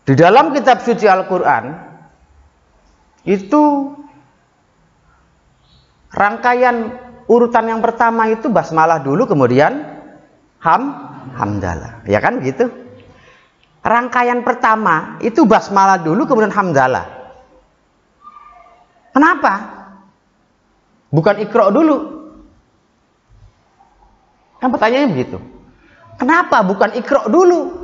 Di dalam kitab suci Al-Quran itu rangkaian urutan yang pertama itu basmalah dulu, kemudian hamdalah, ya kan gitu. Rangkaian pertama itu basmalah dulu, kemudian hamdalah. Kenapa? Bukan iqra dulu. Kan pertanyaannya begitu. Kenapa bukan iqra dulu?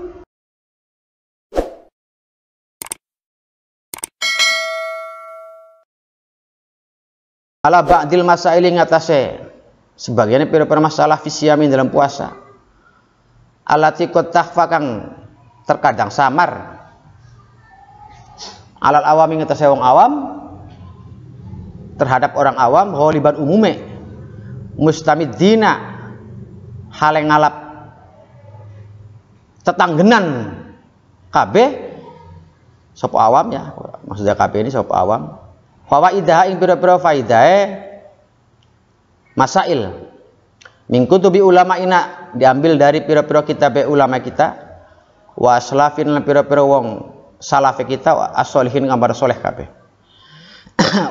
Ala ba'dil masaili ngatasé sebagian pira-pira masalah fisiamin dalam puasa. Alati qad takhfa kang terkadang samar. Alal awami ngatasé wong awam terhadap orang awam ghaliban umume mustamiddina hale ngalap tetanggenan kabeh sapa awam ya, maksudnya kabeh ini sapa awam. Fawaidah ing pira-pira faidahe masail min kutubi ulama ina diambil dari pira-pira kitab ulama kita wa aslafin lan pira-pira wong salafe kita as-sholihin gambar soleh kabeh.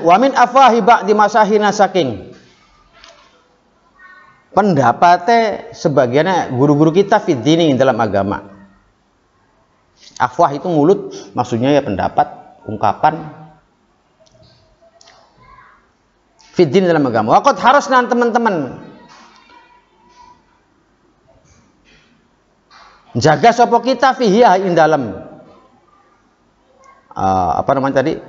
Wa min afahi ba'di masahina saking pendapatnya sebagiannya guru-guru kita fiddini dalam agama. Afwah itu mulut, maksudnya ya pendapat, ungkapan. Fiddin dalam agama. Waqad harusna teman-teman jaga sapa kita fihi ing dalam apa namanya tadi?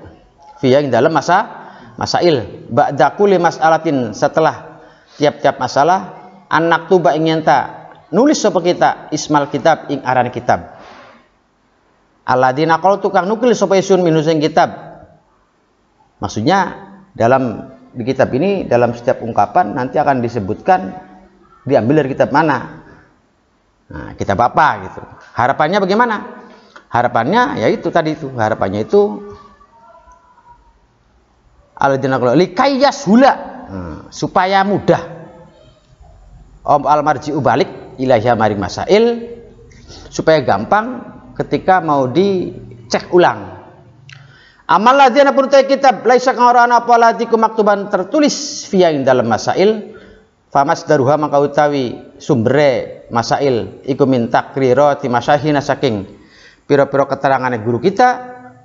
Fihi ing dalam masail ba'da kulli mas'alatin, setelah tiap-tiap masalah anak tuba ing nyenta nulis sapa kita ismal kitab ing aran kitab. Alladzina qalu tukang nukil sapa isun minus ing kitab. Maksudnya dalam di kitab ini, dalam setiap ungkapan nanti akan disebutkan diambil dari kitab mana. Nah, kitab apa gitu. Harapannya bagaimana? Harapannya ya itu tadi itu. Harapannya itu alladzina qalu likayyas hula, supaya mudah al-marji'u balik ilaiha maring masail, supaya gampang ketika mau dicek ulang. Amal ladzina pun kitab laisa kang ora ana apa latiku maktuban tertulis via ing dalam masail famasdaruha maka utawi sumbere masail iku min taqrirati masyahina saking pira-pira keterangane guru kita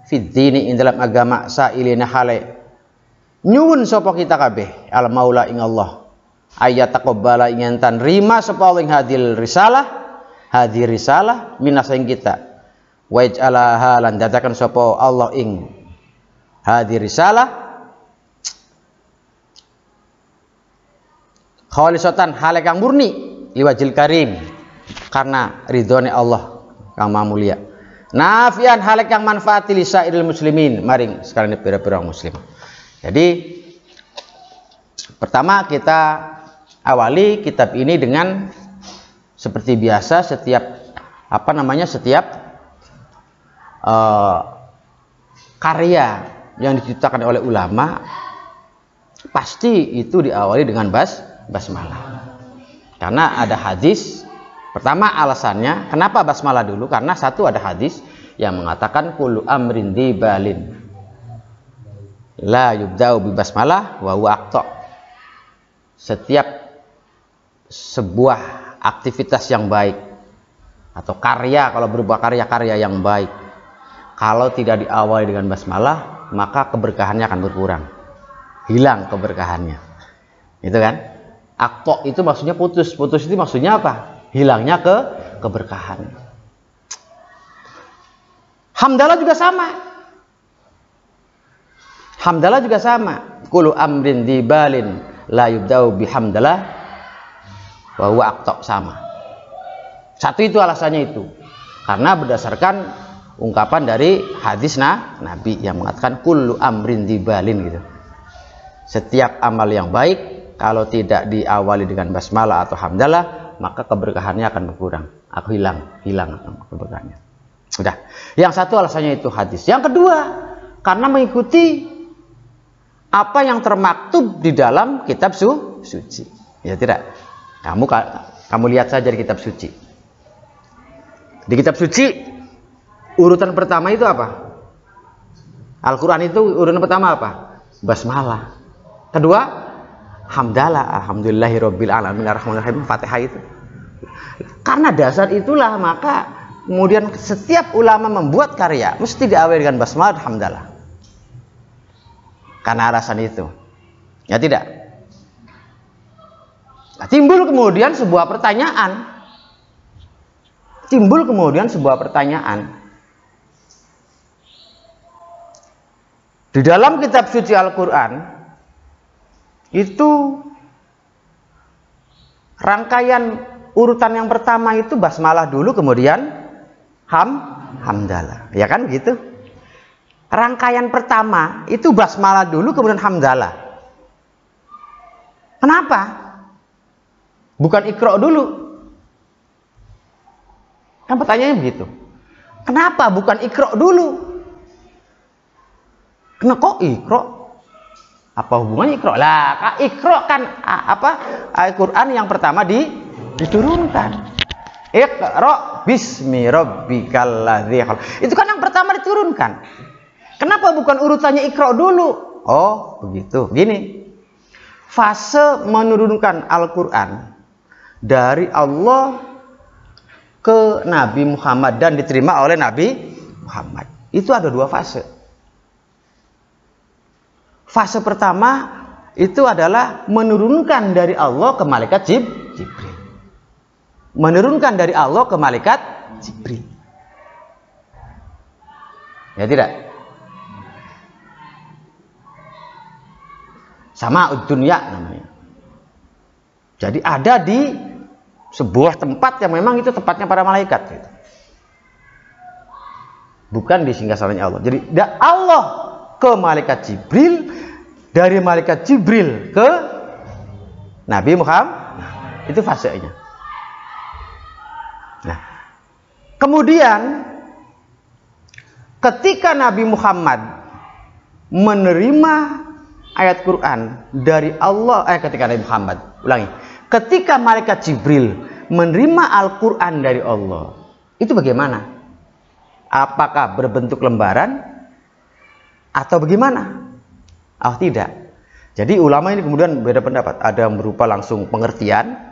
fiddini ing dalam agama sailina hale nyuwun sapa kita kabeh al maula ing Allah ayat taqabbala ing enten rima sapa ing hadil risalah minas ing kita wa ij'alaha lan dadakan sapa Allah ing hadir risalah khalisatan hale kang murni liwajil karim karena ridhone Allah kang maha mulia nafian hale kang manfaati lisairil muslimin maring sekarang pira-pira muslim. Jadi pertama kita awali kitab ini dengan seperti biasa setiap karya yang diciptakan oleh ulama pasti itu diawali dengan basmalah. Karena ada hadis. Pertama alasannya kenapa basmalah dulu? Karena satu ada hadis yang mengatakan kullu amrin dibalin la yubda'u bi basmalah wa huwa aqta. Setiap sebuah aktivitas yang baik atau karya, kalau berupa karya-karya yang baik, kalau tidak diawali dengan basmalah maka keberkahannya akan berkurang, hilang keberkahannya, itu kan? Aktok itu maksudnya putus itu maksudnya apa? Hilangnya keberkahan. Hamdalah juga sama. Kullu amrin dibalin la yubda'u bihamdalah wa huwa aqta, sama. Satu itu alasannya itu. Karena berdasarkan ungkapan dari hadis Nabi yang mengatakan kullu amrin dibalin gitu. Setiap amal yang baik kalau tidak diawali dengan basmalah atau hamdalah maka keberkahannya akan berkurang, hilang keberkahannya. Sudah. Yang satu alasannya itu hadis. Yang kedua, karena mengikuti apa yang termaktub di dalam kitab suci. Ya tidak. Kamu lihat saja di kitab suci. Di kitab suci Urutan pertama itu apa? Al-Quran itu urutan pertama apa? Basmalah. Kedua, hamdalah, alhamdulillahirabbil alamin arrahmanirrahim, Fatihah itu. Karena dasar itulah maka kemudian setiap ulama membuat karya mesti diawali dengan basmalah dan hamdalah. Karena alasan itu. Ya tidak. Nah, timbul kemudian sebuah pertanyaan. Di dalam kitab suci Al-Quran itu rangkaian urutan yang pertama itu basmalah dulu, kemudian hamdalah, ya kan gitu. Rangkaian pertama itu basmalah dulu, kemudian hamdalah. Kenapa? Bukan iqra dulu. Kan pertanyaannya begitu. Kenapa bukan iqra dulu? Kenapa kok iqra? Apa hubungannya iqra? Lah, iqra kan Al-Quran yang pertama diturunkan. Iqra bismi rabbikal ladzi khalaq. Itu kan yang pertama diturunkan. Kenapa bukan urutannya iqra dulu? Oh, begitu. Gini. Fase menurunkan Al-Quran dari Allah ke Nabi Muhammad dan diterima oleh Nabi Muhammad. Itu ada dua fase. Fase pertama itu adalah menurunkan dari Allah ke malaikat Jibril. Menurunkan dari Allah ke malaikat Jibril. Ya tidak? Sama dunia namanya. Jadi ada di sebuah tempat yang memang itu tempatnya para malaikat. Gitu. Bukan di singgasananya Allah. Jadi Allah ke malaikat Jibril, dari malaikat Jibril ke Nabi Muhammad. Itu fasenya. Nah, kemudian ketika Nabi Muhammad menerima ayat Quran dari Allah, ketika Nabi Muhammad, ulangi, ketika malaikat Jibril menerima Al-Quran dari Allah, itu bagaimana? Apakah berbentuk lembaran atau bagaimana? Oh, tidak. Jadi ulama ini kemudian beda pendapat. Ada yang berupa langsung pengertiannya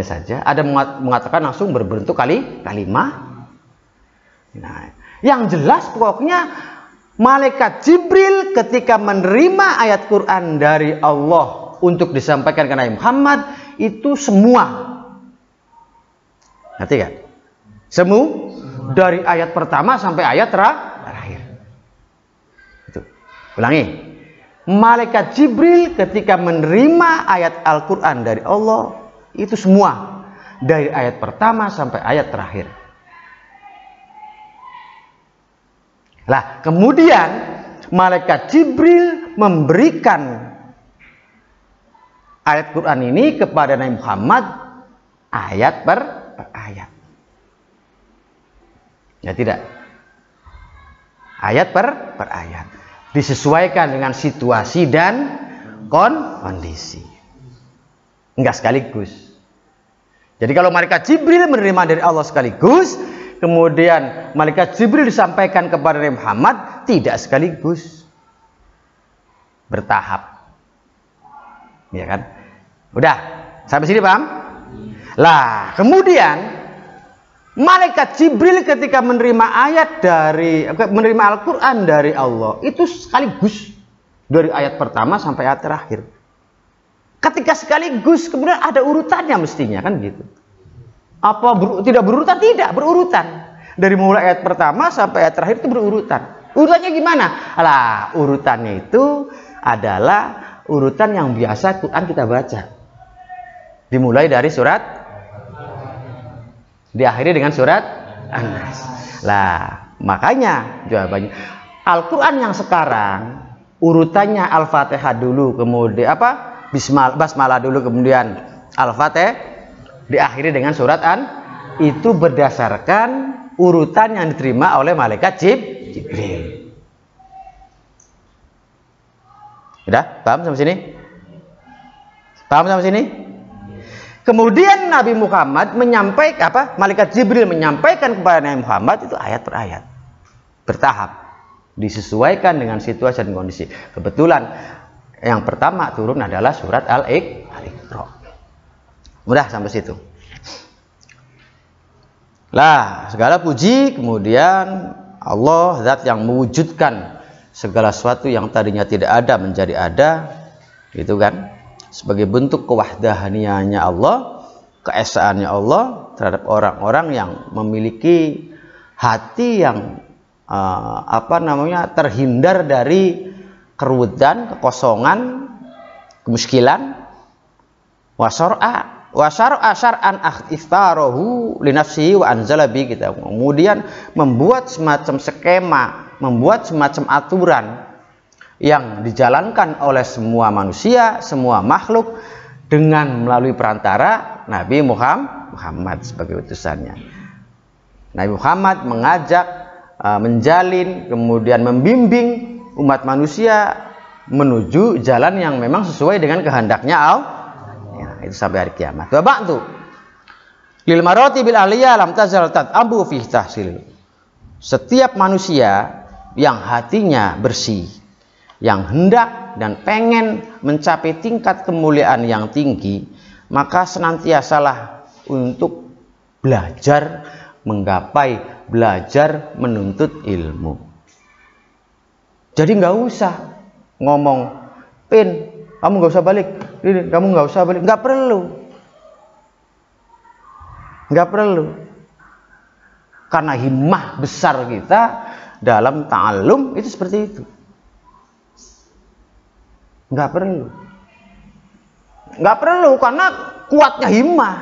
saja. Ada mengatakan langsung berbentuk kalimah. Nah, yang jelas pokoknya malaikat Jibril ketika menerima ayat Quran dari Allah untuk disampaikan ke Nabi Muhammad itu semua. Ngerti kan? Semua dari ayat pertama sampai ayat terakhir. Itu. Ulangi. Malaikat Jibril ketika menerima ayat Al-Quran dari Allah itu semua dari ayat pertama sampai ayat terakhir. Lah, kemudian malaikat Jibril memberikan ayat Quran ini kepada Nabi Muhammad ayat per ayat. Ya tidak? Ayat per ayat. Disesuaikan dengan situasi dan kondisi. Enggak sekaligus. Jadi kalau malaikat Jibril menerima dari Allah sekaligus, kemudian malaikat Jibril disampaikan kepada Nabi Muhammad, tidak sekaligus. Bertahap. Ya kan? Udah, sampai sini paham? Lah, kemudian malaikat Jibril ketika menerima menerima Al-Quran dari Allah itu sekaligus dari ayat pertama sampai ayat terakhir. Ketika sekaligus kemudian ada urutannya mestinya kan gitu. Apa tidak berurutan? Tidak, berurutan. Dari mulai ayat pertama sampai ayat terakhir itu berurutan. Urutannya gimana? Lah, urutannya itu adalah urutan yang biasa Quran kita baca. Dimulai dari surat, diakhiri dengan surat An-Nas. Lah, makanya jawabannya Al-Quran yang sekarang urutannya Al-Fatihah dulu, kemudian Basmalah dulu, kemudian Al-Fatihah, diakhiri dengan surat An, itu berdasarkan urutan yang diterima oleh malaikat Jibril. Udah? Paham sampai sini? Paham sampai sini? Kemudian Nabi Muhammad menyampaikan malaikat Jibril menyampaikan kepada Nabi Muhammad itu ayat per ayat, bertahap, disesuaikan dengan situasi dan kondisi. Kebetulan yang pertama turun adalah surat Al-Iqra. Mudah sampai situ. Lah, segala puji kemudian Allah, zat yang mewujudkan segala sesuatu yang tadinya tidak ada menjadi ada, gitu kan? Sebagai bentuk kewahdaniannya Allah, keesaannya Allah terhadap orang-orang yang memiliki hati yang terhindar dari keruwetan, kekosongan, kemiskinan. Wasyar'a syar'an ikhtarahu li nafsihi wa anzala bi kita. Kemudian membuat semacam skema, membuat semacam aturan yang dijalankan oleh semua manusia, semua makhluk dengan melalui perantara Nabi Muhammad sebagai utusannya. Nabi Muhammad mengajak, menjalin, kemudian membimbing umat manusia menuju jalan yang memang sesuai dengan kehendaknya Allah. Itu sampai hari kiamat. Wa ba'du lil maratibil aliyah lam tazal tatabu fi tahsil. Setiap manusia yang hatinya bersih, yang hendak dan pengen mencapai tingkat kemuliaan yang tinggi, maka senantiasalah untuk belajar menggapai, belajar menuntut ilmu. Jadi nggak usah ngomong, Pin, kamu nggak usah balik, kamu nggak usah balik, nggak perlu, karena himmah besar kita dalam ta'allum itu seperti itu, nggak perlu karena kuatnya himmah.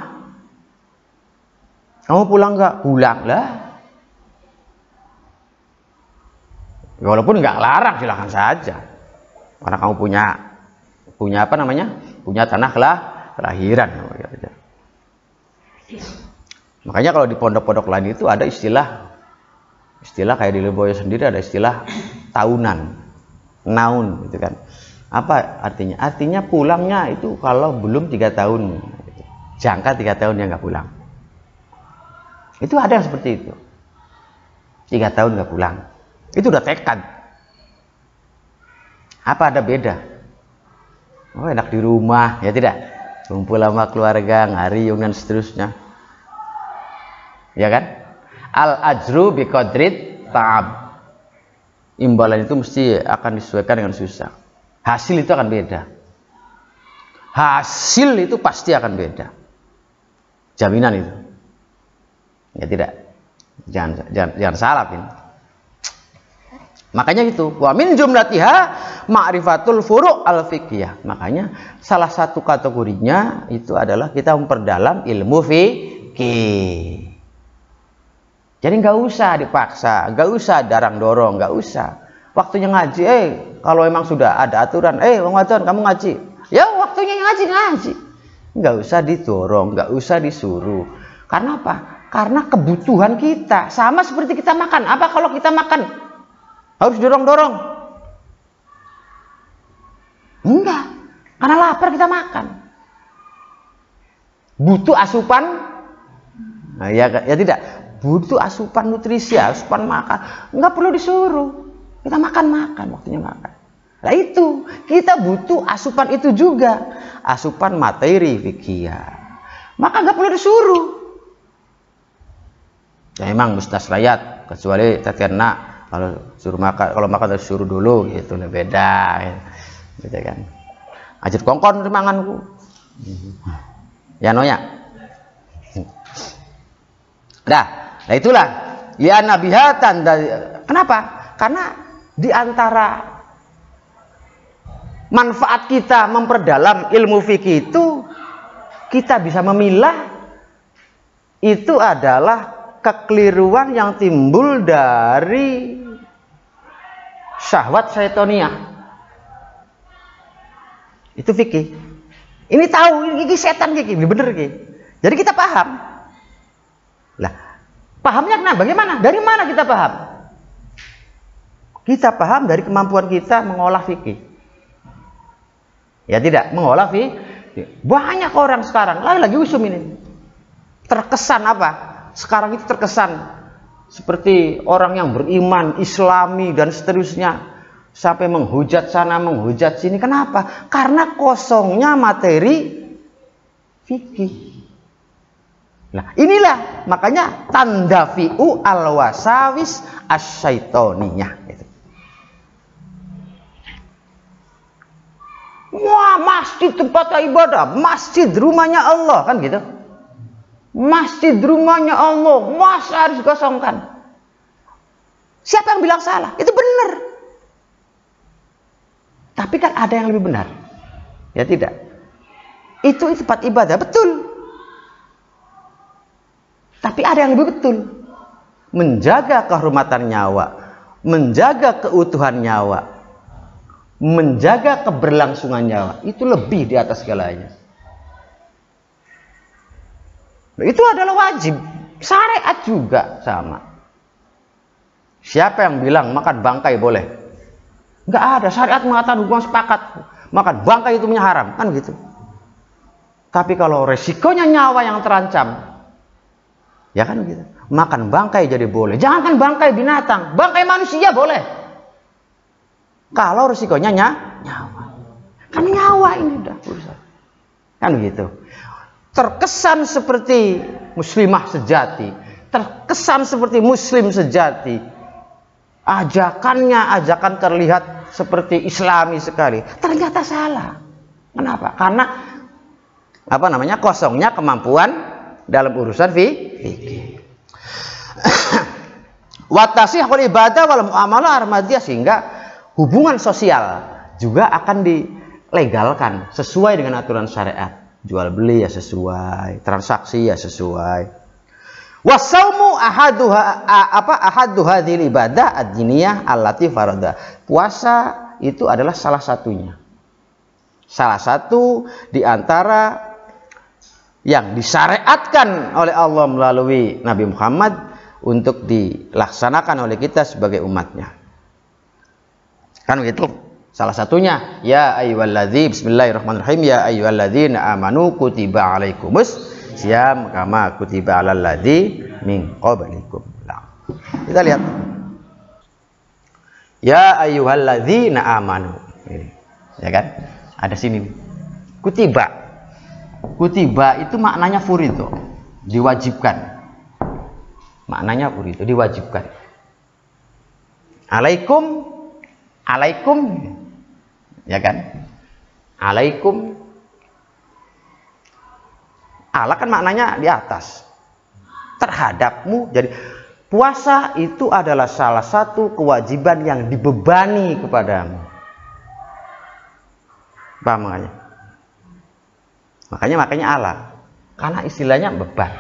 Kamu pulang nggak? Pulang lah, walaupun nggak larang silahkan saja, karena kamu punya tanah kelahiran. Makanya kalau di pondok-pondok lain itu ada istilah kayak di Lirboyo sendiri ada istilah tahunan, naun gitu kan. Apa artinya? Artinya pulangnya itu kalau belum 3 tahun, jangka 3 tahun dia nggak pulang. Itu ada yang seperti itu, 3 tahun nggak pulang, itu udah tekad. Apa ada beda? Oh, enak di rumah, ya tidak? Kumpul sama keluarga, ngariung dan seterusnya. Ya kan? Al-ajru biqadrit ta'ab. Imbalan itu mesti akan disesuaikan dengan susah. Hasil itu akan beda. Hasil itu pasti akan beda. Jaminan itu. Ya tidak? Jangan salah, Pin. Makanya gitu, wa min jumlatiha ma'rifatul furu' al-fiqhiyah. Makanya salah satu kategorinya itu adalah kita memperdalam ilmu fikih. Jadi nggak usah dipaksa, nggak usah dorong, nggak usah. Waktunya ngaji, kalau emang sudah ada aturan, Bang Wadon kamu ngaji, ya waktunya ngaji. Nggak usah didorong, nggak usah disuruh. Karena apa? Karena kebutuhan kita sama seperti kita makan. Apa kalau kita makan harus dorong-dorong? Enggak, karena lapar kita makan. Butuh asupan, ya tidak? Butuh asupan nutrisi, asupan makan. Enggak perlu disuruh, kita makan, waktunya makan. Nah itu, kita butuh asupan itu juga, asupan materi fikih. Maka enggak perlu disuruh. Ya memang mustasrayat, kecuali terkena kalau suruh makan, kalau makan harus suruh dulu gitu, beda gitu kan. Ajit kongkon manganku. Ya noya. Nah itulah li'anna bihatan. Kenapa? Karena di antara manfaat kita memperdalam ilmu fikih itu, kita bisa memilah itu adalah kekeliruan yang timbul dari syahwat syaitoniah. Itu fikih. Ini tahu, ini setan ini bener ini. Jadi kita paham. Lah, pahamnya kenapa? Bagaimana? Dari mana kita paham? Kita paham dari kemampuan kita mengolah fikih. Ya tidak, mengolah Banyak orang sekarang lagi usum ini. Terkesan apa? Sekarang itu terkesan seperti orang yang beriman, Islami dan seterusnya, sampai menghujat sana, menghujat sini. Kenapa? Karena kosongnya materi fikih. Nah, inilah makanya tandafi'u al-wasawis asyaitoniyah gitu. Wah, masjid tempat ibadah, masjid rumahnya Allah kan gitu. Masjid rumahnya Allah, masa harus dikosongkan? Siapa yang bilang salah? Itu benar. Tapi kan ada yang lebih benar. Ya tidak. Itu tempat ibadah, betul. Tapi ada yang lebih betul. Menjaga kehormatan nyawa, menjaga keutuhan nyawa, menjaga keberlangsungan nyawa, itu lebih di atas segalanya. Itu adalah wajib. Syariat juga sama. Siapa yang bilang makan bangkai boleh? Enggak ada. Syariat mengatakan hukum sepakat makan bangkai itu haram, kan gitu. Tapi kalau resikonya nyawa yang terancam, ya kan gitu. Makan bangkai jadi boleh. Jangankan bangkai binatang, bangkai manusia boleh. Kalau resikonya nyawa. Kan nyawa ini udah urusan. Kan gitu. Terkesan seperti muslimah sejati, terkesan seperti muslim sejati, ajakan terlihat seperti islami sekali, ternyata salah. Kenapa? Karena kosongnya kemampuan dalam urusan fikih. Watasihul ibadah wal muamalah armadiyah, sehingga hubungan sosial juga akan dilegalkan sesuai dengan aturan syariat. Jual beli ya sesuai, transaksi ya sesuai. Wasaumu ahadu hadhil ibadah ad-diniyah allati farada. Puasa itu adalah salah satunya. Salah satu di antara yang disyariatkan oleh Allah melalui Nabi Muhammad untuk dilaksanakan oleh kita sebagai umatnya. Kan begitu? Salah satunya, ya ayyuhalladzina, bismillahirrahmanirrahim, ya ayyuhalladzina amanu kutiba alaikumus syiyam kama kutiba alal ladzi min qablikum. Kita lihat. Ya ayyuhalladzina amanu. Ya kan? Ada sini. Kutiba. Kutiba itu maknanya furidu, diwajibkan. Maknanya furidu, diwajibkan. Alaikum, ya kan? Alaikum. Allah kan maknanya di atas. Terhadapmu. Jadi puasa itu adalah salah satu kewajiban yang dibebani kepadamu. Paham makanya? Makanya Allah. Karena istilahnya beban.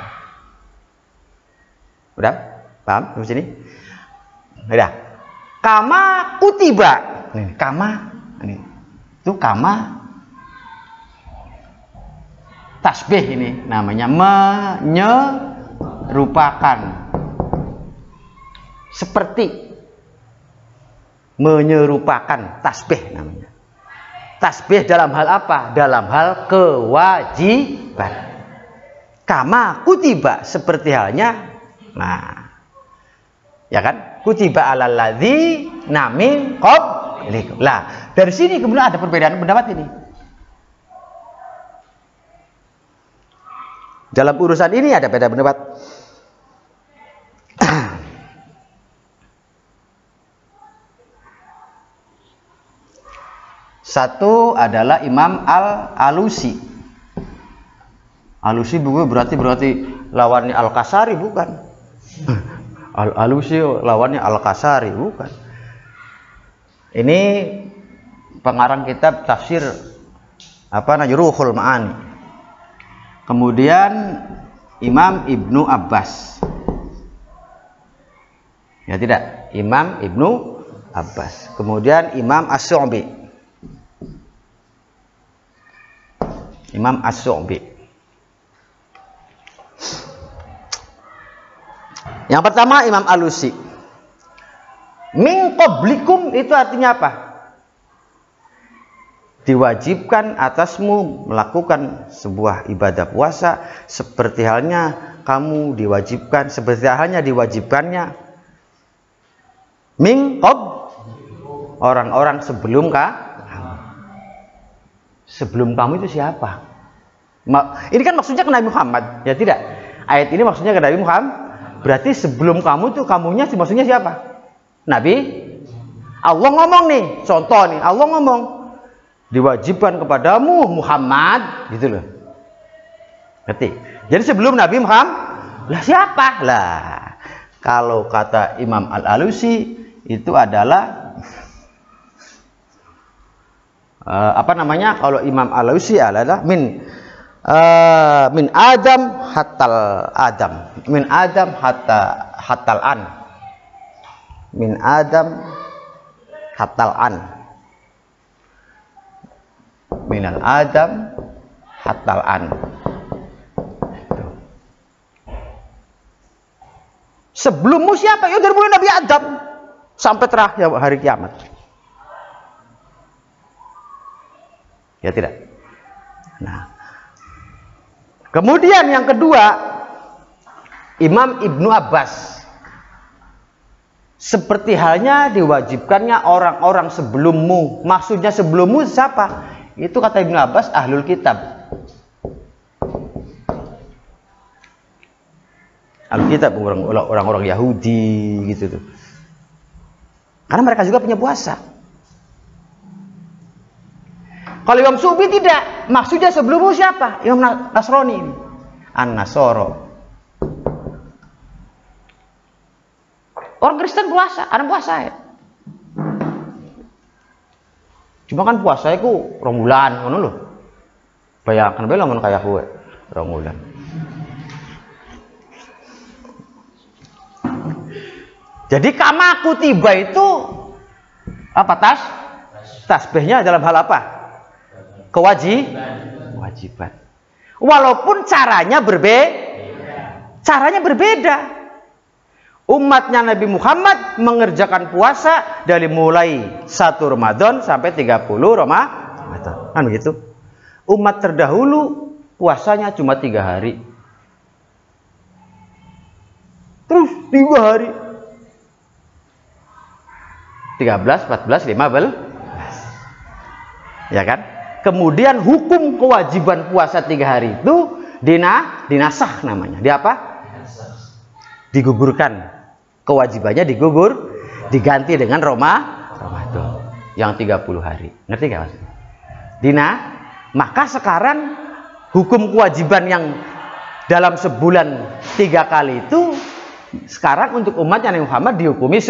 Udah? Paham? Di sini? Udah. Kama kutiba. Nih, kama ini. Itu kama tasbih ini namanya, menyerupakan, seperti, menyerupakan, tasbih namanya. Tasbih dalam hal apa? Dalam hal kewajiban. Kama kutiba, seperti halnya, nah, ya kan? Kutiba alal ladzi min qablikum. Lah, dari sini kemudian ada perbedaan pendapat ini. Dalam urusan ini ada beda pendapat. Satu adalah Imam Al-Alusi. Alusi buku berarti lawannya Al-Kasari, bukan. Al-Alusi lawannya Al-Kasari, bukan. Ini pengarang kitab tafsir Ruhul Ma'ani. Kemudian Imam Ibnu Abbas. Ya tidak, Imam Ibnu Abbas. Kemudian Imam As-Su'bi. Imam As-Su'bi. Yang pertama Imam Alusi. Min qablikum itu artinya apa? diwajibkan atasmu melakukan sebuah ibadah puasa seperti halnya kamu diwajibkan, seperti halnya diwajibkannya min orang-orang sebelum kamu itu siapa? Ini kan maksudnya ke Nabi Muhammad, ya tidak? Ayat ini maksudnya ke Nabi Muhammad. Berarti sebelum kamu itu kamunya maksudnya siapa? Nabi. Allah ngomong nih, contoh nih, Allah ngomong diwajibkan kepadamu Muhammad, gitu loh. Ngerti? Jadi sebelum Nabi Muhammad, lah siapa? Lah, kalau kata Imam Al-Alusi itu adalah apa namanya? Kalau Imam Al-Alusi adalah min Adam hatal Adam, min Adam hatal an, min Adam hatal an, minal Adam hatal an. Sebelummu siapa? Ya dari mulai Nabi Adam sampai terakhir hari kiamat. Ya tidak? Nah, kemudian yang kedua, Imam Ibnu Abbas, seperti halnya diwajibkannya orang-orang sebelummu. Maksudnya sebelummu siapa? Itu kata Ibnu Abbas ahlul kitab. Ahlul kitab orang-orang Yahudi gitu tuh. Karena mereka juga punya puasa. Kalau Imam Subi tidak, maksudnya sebelummu siapa? Imam Nasrani, An-Nasoro. Orang Kristen puasa, ada puasa ya. Cuma kan puasa itu rong bulan, ngono lho. Bayangkan bae lamun kaya kowe, rong bulan. Jadi kamaku tiba itu apa tasbihnya dalam hal apa? Kewajiban. Walaupun caranya berbeda. Umatnya Nabi Muhammad mengerjakan puasa dari mulai 1 Ramadan sampai 30 Ramadan. Kan begitu? Umat terdahulu puasanya cuma 3 hari. Terus 3 hari. 13, 14, 15. Ya kan? Kemudian hukum kewajiban puasa 3 hari itu dinasah namanya. Di apa? Digugurkan. Kewajibannya diganti dengan Ramadan yang 30 hari. Ngerti gak maksudnya? Maka sekarang hukum kewajiban yang dalam sebulan 3 kali itu sekarang untuk umatnya Nabi Muhammad dihukumi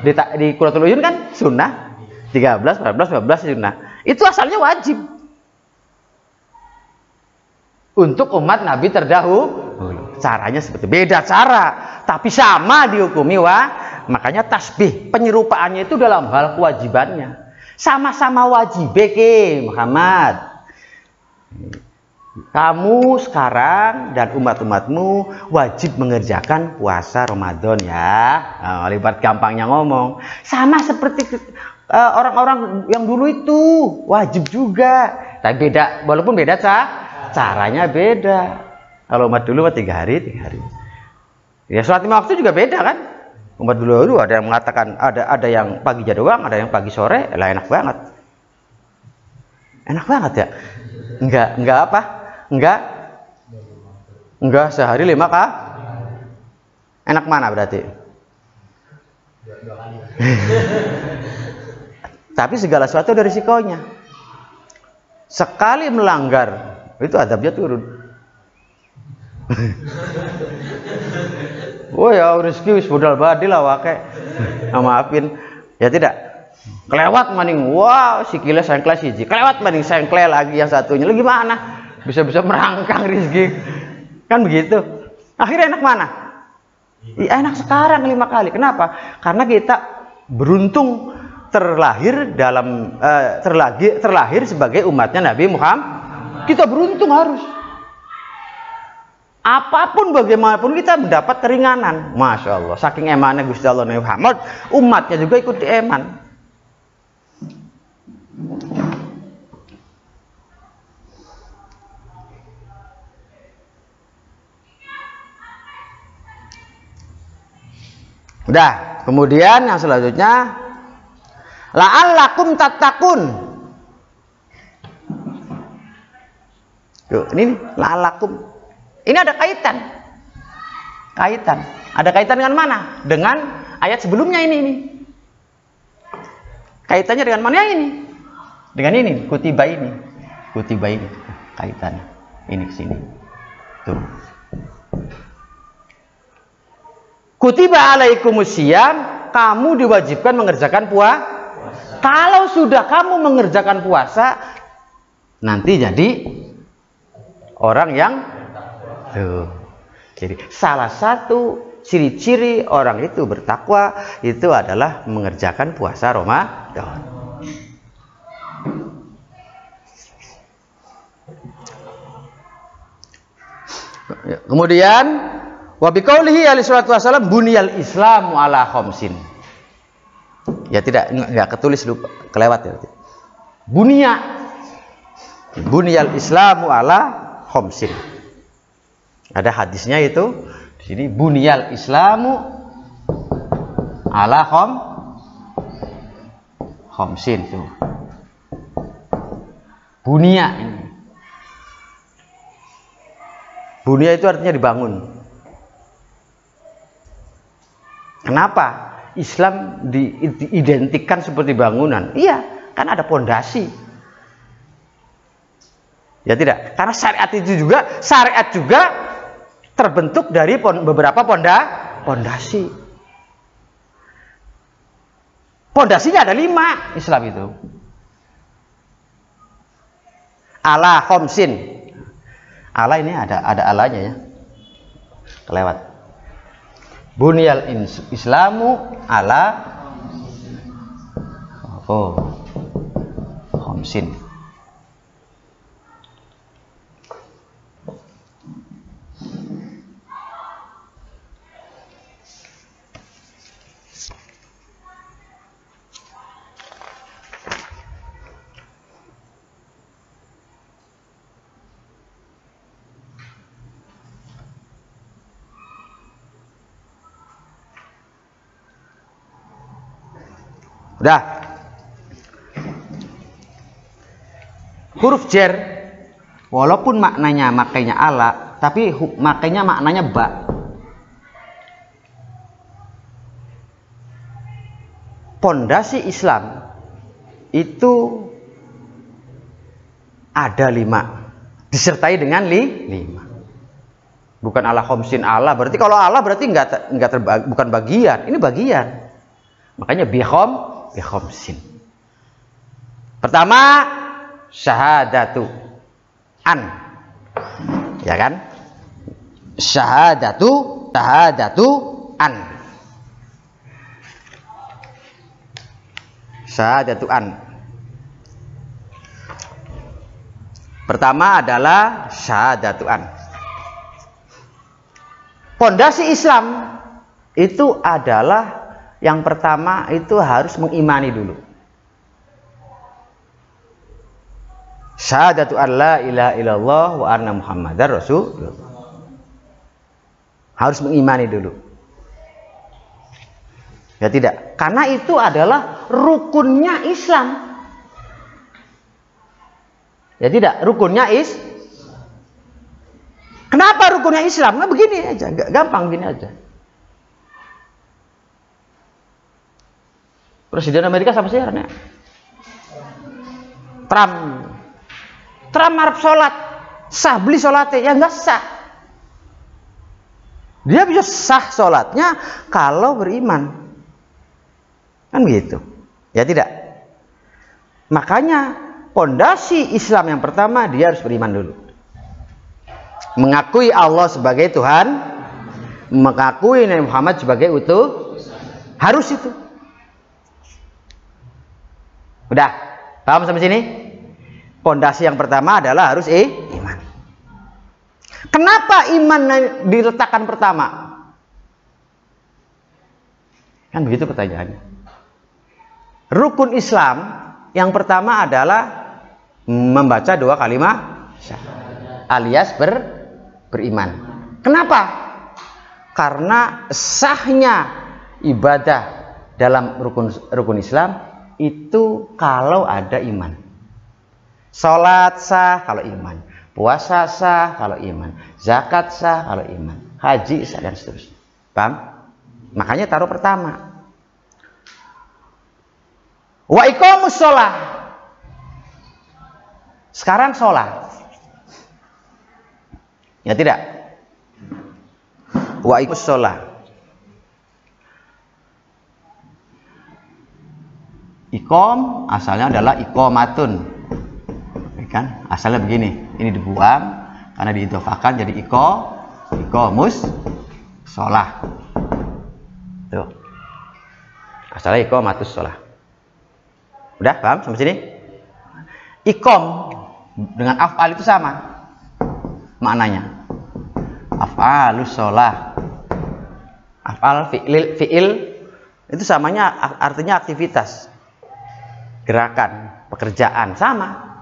di Quratul Uyun kan sunnah 13, 14, 15 sunnah. Itu asalnya wajib untuk umat Nabi terdahulu. Caranya seperti beda cara, tapi sama dihukumi makanya tasbih penyerupaannya itu dalam hal kewajibannya. Sama-sama wajib ke Muhammad. Kamu sekarang dan umat-umatmu wajib mengerjakan puasa Ramadan ya. Nah, libat gampangnya ngomong. Sama seperti orang-orang yang dulu itu wajib juga. Tapi beda, walaupun beda caranya beda. Kalau umat dulu 3 hari. Ya sholat 5 waktu juga beda kan. Umat dulu ada yang mengatakan ada yang pagi doang, ada yang pagi sore. Lah enak banget. Enak banget ya. Enggak apa? Enggak sehari 5 kah? Enak mana berarti? 2 kali. Tapi segala sesuatu ada risikonya. Sekali melanggar itu adabnya turun. Oh ya rezeki wis modal badi lah wake. Maafin. Ya tidak. Kelewat maning. Wow, sikile sengkle siji. Kelewat maning sengkle lagi yang satunya. Lagi mana? Bisa-bisa merangkang rezeki. Kan begitu. Akhirnya enak mana? Ya, enak sekarang 5 kali. Kenapa? Karena kita beruntung terlahir sebagai umatnya Nabi Muhammad. Kita beruntung harus. Apapun bagaimanapun kita mendapat keringanan. Masya Allah. Saking emannya Gusti Allah Nabi Muhammad, umatnya juga ikut dieman. Udah, kemudian yang selanjutnya la'allakum tattaqun. Tuh, ini la'allakum. Ini ada kaitan. Ada kaitan dengan mana? Dengan ayat sebelumnya ini. Kaitannya dengan mana ini? Dengan ini, kutiba ini. Kaitannya. Ini ke sini. Tuh. Kutiba alaikumusiyam, kamu diwajibkan mengerjakan puasa. Kalau sudah kamu mengerjakan puasa, nanti jadi orang yang tuh. Jadi salah satu ciri-ciri orang itu bertakwa itu adalah mengerjakan puasa Ramadan. Kemudian wa biqaulihi alaihi salatu wasallam buniyal islamu ala khamsin. Ya enggak ketulis, lupa, kelewat ya. Buniyal islamu ala khamsin. Ada hadisnya itu di sini buniyal islamu ala khamsin tuh. Bunia ini. Bunia itu artinya dibangun. Kenapa Islam diidentikan seperti bangunan? Iya, kan ada pondasi. Ya tidak, karena syariat juga terbentuk dari beberapa pondasi. Pondasinya ada 5 Islam itu. Ala khamsin. Ala ini ada alanya ya. Kelewat. Bunyal islamu ala khamsin. Udah. Huruf jar walaupun makainya ala, tapi maknanya ba. Pondasi Islam itu ada 5, disertai dengan 5. Bukan ala khamsin ala, berarti kalau ala berarti bukan bagian, ini bagian. Makanya bikhamsin. Pertama syahadatu an, ya kan? Syahadatu an. Syahadatu an. Pertama adalah syahadatu an. Pondasi Islam itu adalah yang pertama itu harus mengimani dulu. Syahadatu an la ilaha illallah wa anna muhammadar rasulullah. Harus mengimani dulu. Ya tidak, karena itu adalah rukunnya Islam. Ya tidak, rukunnya Kenapa rukunnya Islam? Nah begini aja, gampang gini aja. Presiden Amerika siapa sih orangnya? Trump harap sholat, sah beli sholatnya, ya nggak sah. Dia bisa sah sholatnya kalau beriman, kan begitu? Ya tidak. Makanya pondasi Islam yang pertama dia harus beriman dulu, mengakui Allah sebagai Tuhan, mengakui Nabi Muhammad sebagai harus itu. Udah, paham sampai sini? Pondasi yang pertama adalah harus iman. Kenapa iman diletakkan pertama? Kan begitu pertanyaannya. Rukun Islam yang pertama adalah membaca 2 kalimat alias beriman. Kenapa? Karena sahnya ibadah dalam rukun Islam itu kalau ada iman. Salat sah kalau iman, puasa sah kalau iman, zakat sah kalau iman, haji sah dan seterusnya. Paham? Makanya taruh pertama. Wa iqamus shalah. Sekarang sholat. Ya tidak? Wa iqamus shalah. Iqam asalnya adalah iqamatun. Kan? Asalnya begini. Ini dibuang karena diidhofahkan jadi iqamus shalah. Tuh. Asalnya iqamatus shalah. Udah paham sampai sini? Iqam dengan af'al itu sama maknanya. Af'alus shalah. Af'al fi'il itu samanya artinya aktivitas, gerakan, pekerjaan, sama.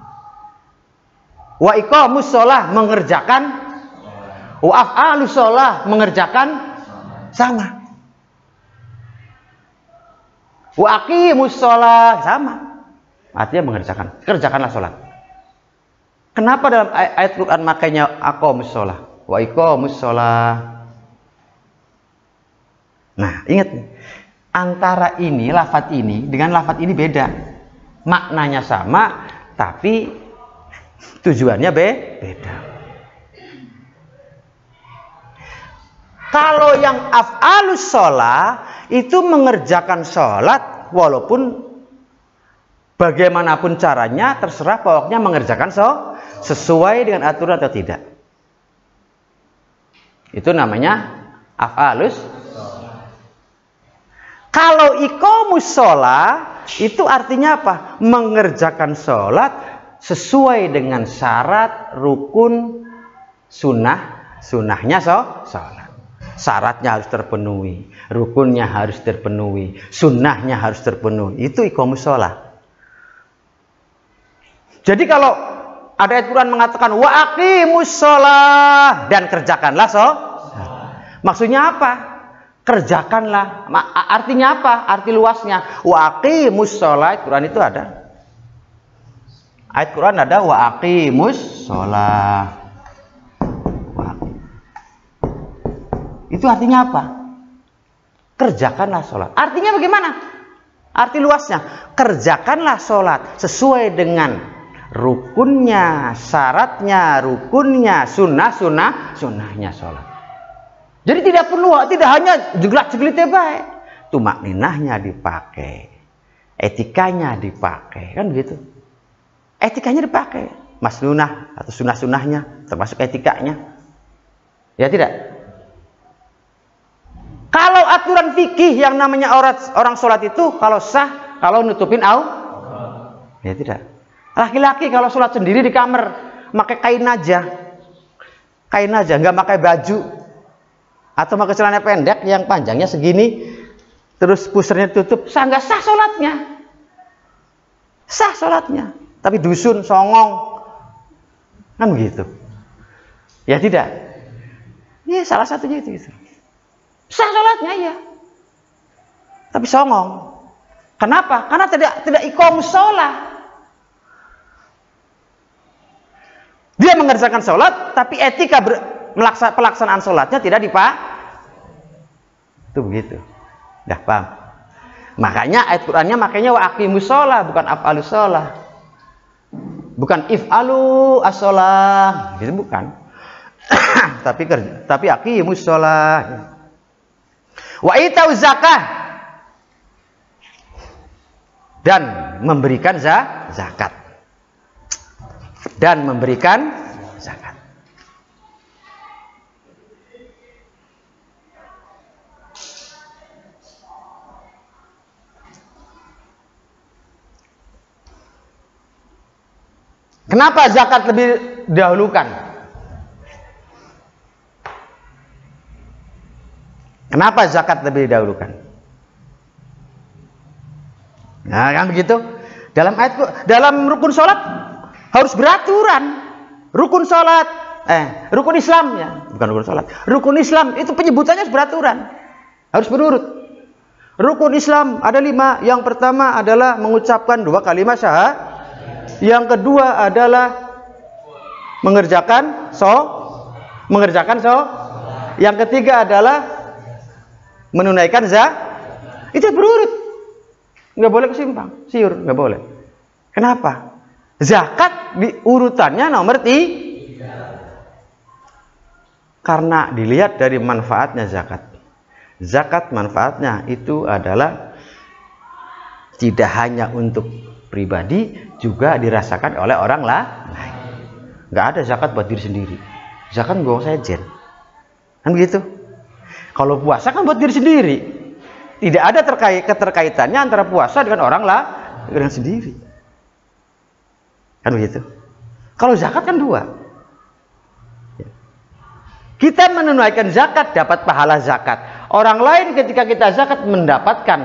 Wa iqamus shalah mengerjakan, wa af'alus shalah mengerjakan, sama. Wa aqimus shalah sama. Artinya mengerjakan, kerjakanlah sholat. Kenapa dalam ayat Quran makanya aqamus shalah, wa iqamus shalah? Nah, ingat nih. Antara ini, lafadz ini dengan lafadz ini beda. Maknanya sama, tapi tujuannya beda. Kalau yang af'alus shalah itu mengerjakan sholat walaupun bagaimanapun caranya, terserah, pokoknya mengerjakan sesuai dengan aturan atau tidak. Itu namanya af'alus. Kalau iqamus shalah itu artinya apa? Mengerjakan sholat sesuai dengan syarat, rukun, sunnahnya sholat. Syaratnya harus terpenuhi, rukunnya harus terpenuhi, sunnahnya harus terpenuhi. Itu iqamus shalah. Jadi kalau ada ayat Quran mengatakan wa aqimus shalah dan kerjakanlah maksudnya apa? Kerjakanlah. Artinya apa? Arti luasnya wa aqimus shalah. Quran itu ada. Ayat Quran ada wa aqimus shalah. Itu artinya apa? Kerjakanlah sholat. Artinya bagaimana? Arti luasnya, kerjakanlah sholat sesuai dengan rukunnya, syaratnya, rukunnya, sunnahnya sholat. Jadi tidak hanya jeglak-jeglitnya baik. Tumakninahnya dipakai, etikanya dipakai, kan begitu? Etikanya dipakai, masnunah atau sunnah-sunnahnya, termasuk etikanya. Ya tidak? Kalau aturan fikih yang namanya orang sholat itu kalau sah, kalau nutupin ya tidak. Laki-laki kalau sholat sendiri di kamar pakai kain aja, nggak pakai baju atau pakai celana pendek yang panjangnya segini, terus pusernya tutup, nggak sah sholatnya. Sah sholatnya, tapi dusun, songong, kan begitu? Ya tidak? Ya salah satunya itu. Sah sholatnya ya, tapi songong. Kenapa? Karena tidak iqamus shalah. Dia mengerjakan sholat, tapi etika pelaksanaan sholatnya tidak itu begitu. Dah paham? Makanya ayat Qurannya makanya wa aqimus shalah, bukan af'alus shalah, bukan if'alu as-shalah, gitu bukan. tapi aqimus shalah. Wa itauz zakah, dan memberikan zakat. Dan memberikan zakat. Kenapa zakat lebih didahulukan? Kenapa zakat lebih didahulukan? Nah, kan begitu. Dalam rukun sholat harus beraturan. Rukun sholat, rukun Islam ya, bukan rukun sholat. Rukun Islam itu penyebutannya harus beraturan, harus berurut. Rukun Islam ada 5. Yang pertama adalah mengucapkan 2 kalimat syahadat. Yang kedua adalah mengerjakan Yang ketiga adalah menunaikan zakat. Itu berurut, nggak boleh kesimpang siur, nggak boleh. Kenapa? Zakat urutannya nomor 3 karena dilihat dari manfaatnya zakat. Zakat manfaatnya itu adalah tidak hanya untuk pribadi, juga dirasakan oleh orang lain. Nggak ada zakat buat diri sendiri. Zakat nggak sejen, kan begitu. Kalau puasa kan buat diri sendiri. Tidak ada keterkaitannya antara puasa dengan orang lain, dengan sendiri, kan begitu. Kalau zakat kan 2. Kita menunaikan zakat dapat pahala zakat. Orang lain ketika kita zakat mendapatkan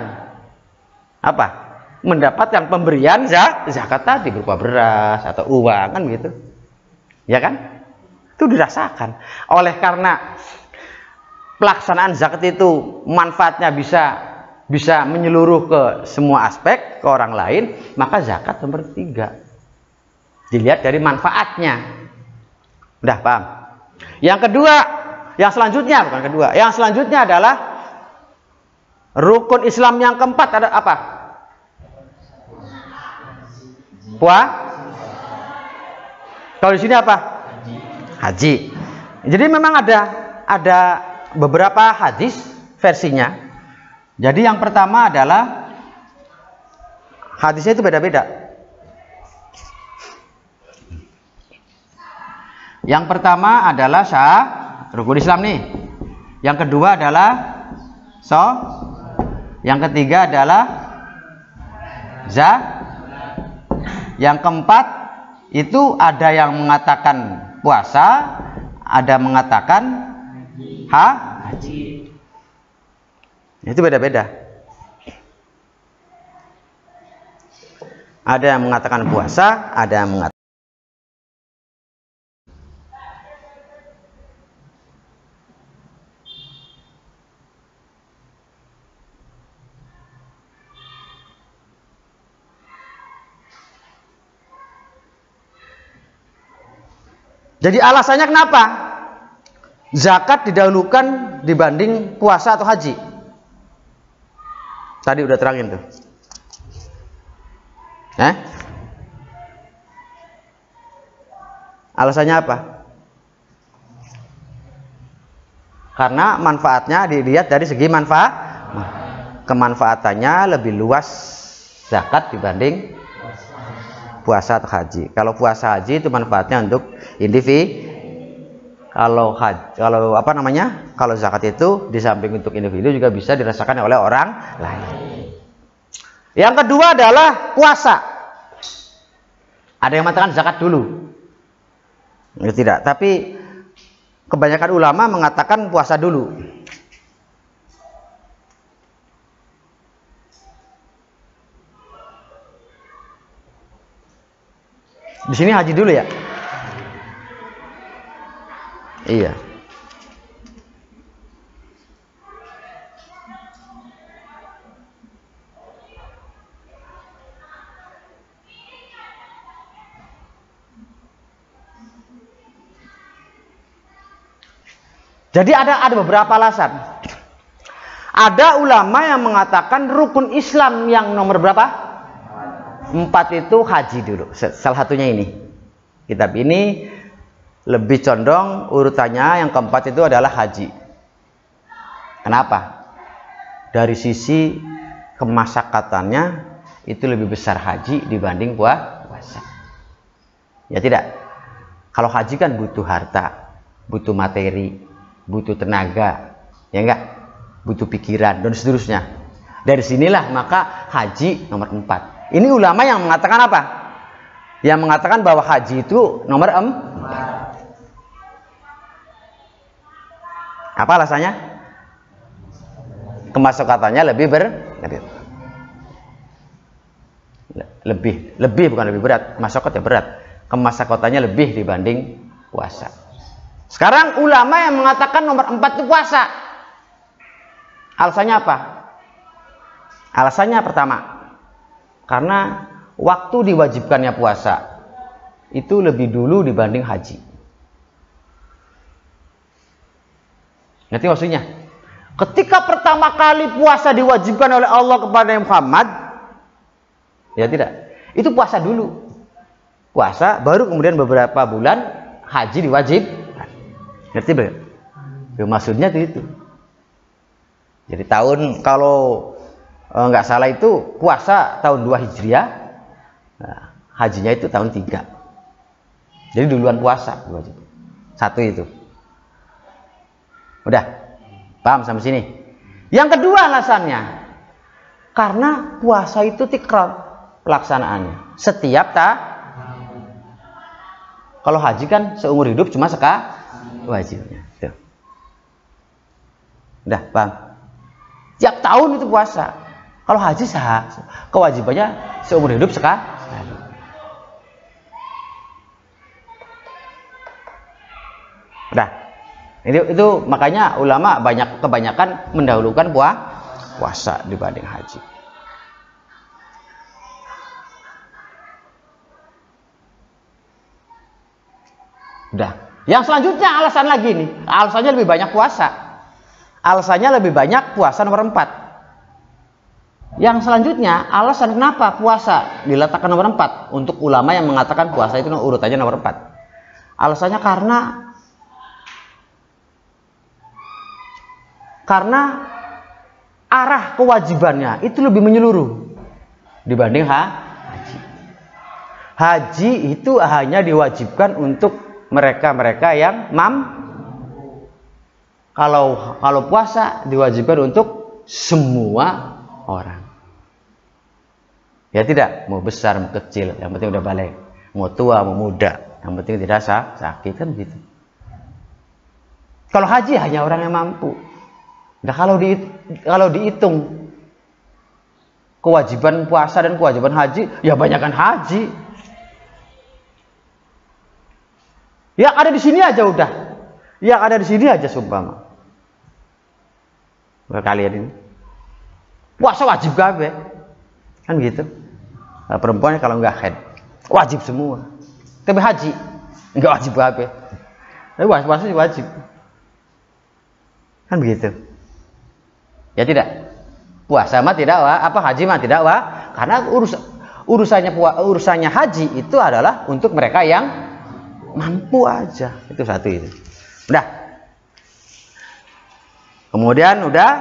apa? Mendapatkan pemberian zakat tadi berupa beras atau uang, kan begitu. Ya kan? Itu dirasakan. Oleh karena pelaksanaan zakat itu manfaatnya bisa menyeluruh ke semua aspek, ke orang lain, maka zakat nomor 3. Dilihat dari manfaatnya. Udah paham? Yang kedua, yang selanjutnya bukan kedua. Yang selanjutnya adalah rukun Islam yang keempat ada apa? Kalau di sini apa? Haji. Jadi memang ada beberapa hadis versinya. Jadi yang pertama adalah hadisnya itu beda-beda. Yang pertama adalah rukun Islam nih. Yang kedua adalah yang ketiga adalah yang keempat itu ada yang mengatakan puasa, ada mengatakan haji. Itu beda-beda. Ada yang mengatakan puasa, ada yang mengatakan. Jadi alasannya kenapa zakat didahulukan dibanding puasa atau haji? Tadi udah terangin tuh. Alasannya apa? Karena manfaatnya dilihat dari segi manfaat. Kemanfaatannya lebih luas zakat dibanding puasa atau haji. Kalau puasa haji itu manfaatnya untuk individu. Kalau zakat itu di samping untuk individu juga bisa dirasakan oleh orang lain. Yang kedua adalah puasa. Ada yang mengatakan zakat dulu. Tidak, tapi kebanyakan ulama mengatakan puasa dulu. Di sini haji dulu ya? Iya. Jadi ada beberapa alasan. Ada ulama yang mengatakan rukun Islam yang nomor berapa? 4 itu haji dulu. Salah satunya ini. Kitab ini lebih condong urutannya yang keempat itu adalah haji. Kenapa? Dari sisi kemasyakkatannya itu lebih besar haji dibanding puasa. Ya tidak. Kalau haji kan butuh harta, butuh materi, butuh tenaga, ya enggak? Butuh pikiran dan seterusnya. Dari sinilah maka haji nomor 4. Ini ulama yang mengatakan apa? Yang mengatakan bahwa haji itu nomor 4. Apa alasannya? Kemasyakkatannya lebih bukan lebih berat, masyakatnya berat. Kemasyakkatannya lebih dibanding puasa. Sekarang ulama yang mengatakan nomor 4 itu puasa. Alasannya apa? Alasannya pertama, karena waktu diwajibkannya puasa itu lebih dulu dibanding haji. Ngerti maksudnya? Ketika pertama kali puasa diwajibkan oleh Allah kepada Muhammad, ya tidak, itu puasa dulu. Puasa, baru kemudian beberapa bulan haji diwajibkan. Ngerti belum? Ya, maksudnya itu. Jadi tahun, kalau nggak salah itu puasa tahun 2 Hijriah, nah, hajinya itu tahun 3. Jadi duluan puasa diwajib. Satu itu. Udah, paham sampai sini? Yang kedua alasannya, karena puasa itu tikrar pelaksanaannya. Setiap kalau haji kan seumur hidup cuma sekali wajibnya. Tuh. Udah, paham? Tiap tahun itu puasa. Kalau haji sah, kewajibannya seumur hidup sekali. Udah. Itu makanya ulama kebanyakan mendahulukan puasa dibanding haji. Udah. Yang selanjutnya alasan lagi nih. Alasannya lebih banyak puasa. Alasannya lebih banyak puasa nomor 4. Yang selanjutnya alasan kenapa puasa diletakkan nomor 4 untuk ulama yang mengatakan puasa itu urutannya nomor 4. Alasannya karena arah kewajibannya itu lebih menyeluruh dibanding haji. Haji itu hanya diwajibkan untuk mereka-mereka yang mampu. Kalau puasa diwajibkan untuk semua orang. Ya tidak, mau besar mau kecil, yang penting udah balik. Mau tua mau muda, yang penting tidak sakit, kan begitu. Kalau haji hanya orang yang mampu. Nah, kalau dihitung kewajiban puasa dan kewajiban haji, ya banyakkan haji. Yang ada di sini aja udah. Yang ada di sini aja sumpama. Kalian ini. Puasa wajib gawe. Kan gitu. Nah, perempuan kalau nggak haid, wajib semua. Tapi haji nggak wajib gawe. Tapi puasa wajib. Kan begitu. Ya tidak. Puasa mah tidak haji mah tidak karena urusannya haji itu adalah untuk mereka yang mampu aja. Itu satu itu. Udah. Kemudian udah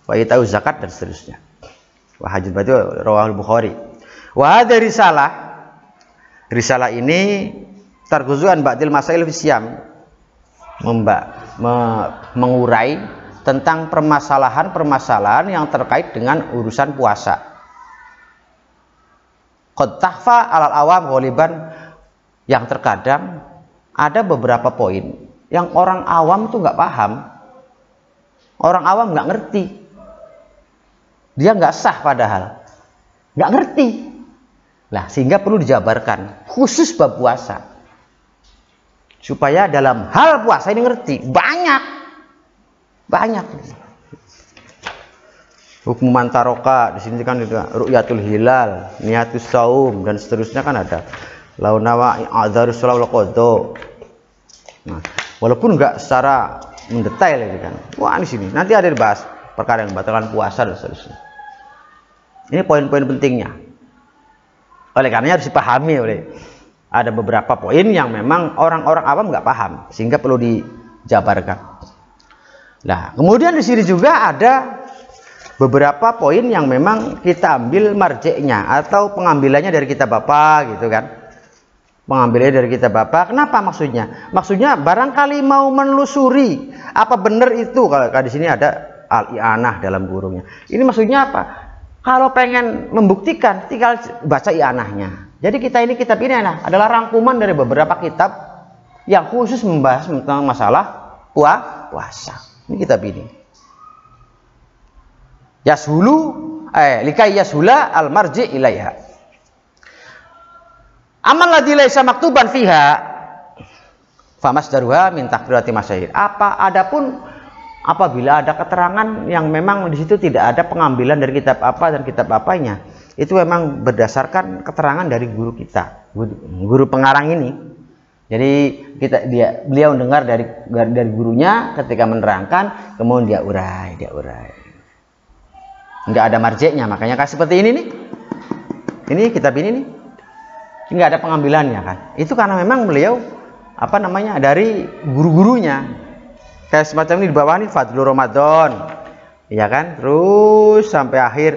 wa tahu zakat dan seterusnya. Wa haji berarti rawahul Bukhari. Wa hadza risalah ini targuzuan ba'dil masail fi siyam, mengurai tentang permasalahan-permasalahan yang terkait dengan urusan puasa. Qad tahfa alal awam ghaliban, yang terkadang ada beberapa poin yang orang awam tuh nggak paham. Orang awam nggak ngerti. Dia nggak sah padahal. Nggak ngerti. Lah, sehingga perlu dijabarkan khusus bab puasa. Supaya dalam hal puasa ini ngerti. Banyak. Hukum mantaroka di sini kan ada ru'yatul hilal, niatus saum dan seterusnya kan ada. Launawa adzarus shalal qadha. Nah, walaupun enggak secara mendetail ini kan. Wah, di sini nanti ada dibahas perkara yang membatalkan puasa dan seterusnya. Ini poin-poin pentingnya. Oleh karenanya harus dipahami ada beberapa poin yang memang orang-orang awam nggak paham sehingga perlu dijabarkan. Nah, kemudian di sini juga ada beberapa poin yang memang kita ambil marjeknya atau pengambilannya dari kitab Bapak gitu kan. Pengambilannya dari kitab Bapak. Kenapa maksudnya? Maksudnya barangkali mau menelusuri apa benar itu, kalau di sini ada al-i'anah dalam burungnya. Ini maksudnya apa? Kalau pengen membuktikan tinggal baca i'anahnya. Jadi kitab ini adalah rangkuman dari beberapa kitab yang khusus membahas tentang masalah puasa. Ini kitab ini. Likai yashula al-marji ilaiha. Amal ladzi laisa maktuban fiha famasdaruha min takdirati masyahir. Adapun apabila ada keterangan yang memang di situ tidak ada pengambilan dari kitab apa dan kitab apanya, itu memang berdasarkan keterangan dari guru kita, guru pengarang ini. Jadi beliau dengar dari gurunya ketika menerangkan, kemudian dia urai. Nggak ada marjeknya, makanya kan seperti ini nih. Ini kitab ini nih, nggak ada pengambilannya kan. Itu karena memang beliau dari guru-gurunya. Kayak semacam ini di bawah nih Fadlur Ramadan, ya kan, terus sampai akhir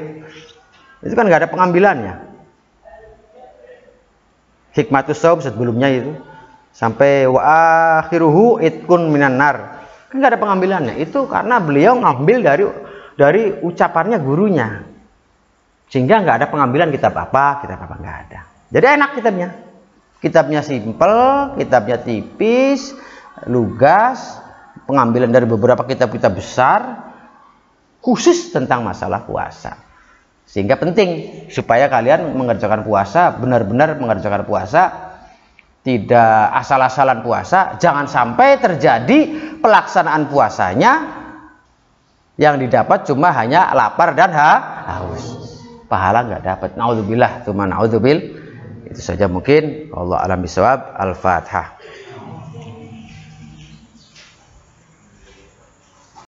itu kan nggak ada pengambilannya. Hikmatus Shaum sebelumnya itu sampai wa akhiruhu itkun minan nar, kan nggak ada pengambilannya. Itu karena beliau ngambil dari ucapannya gurunya, sehingga nggak ada pengambilan kitab apa nggak ada. Jadi enak kitabnya simple, kitabnya tipis, lugas. Pengambilan dari beberapa kitab-kitab besar khusus tentang masalah puasa, sehingga penting supaya kalian mengerjakan puasa, benar-benar mengerjakan puasa, tidak asal-asalan puasa. Jangan sampai terjadi pelaksanaan puasanya yang didapat cuma hanya lapar dan haus, pahala nggak dapat. Naudzubillah, naudzubil. Itu saja mungkin. Allah alam bisawab. Al-Fatihah.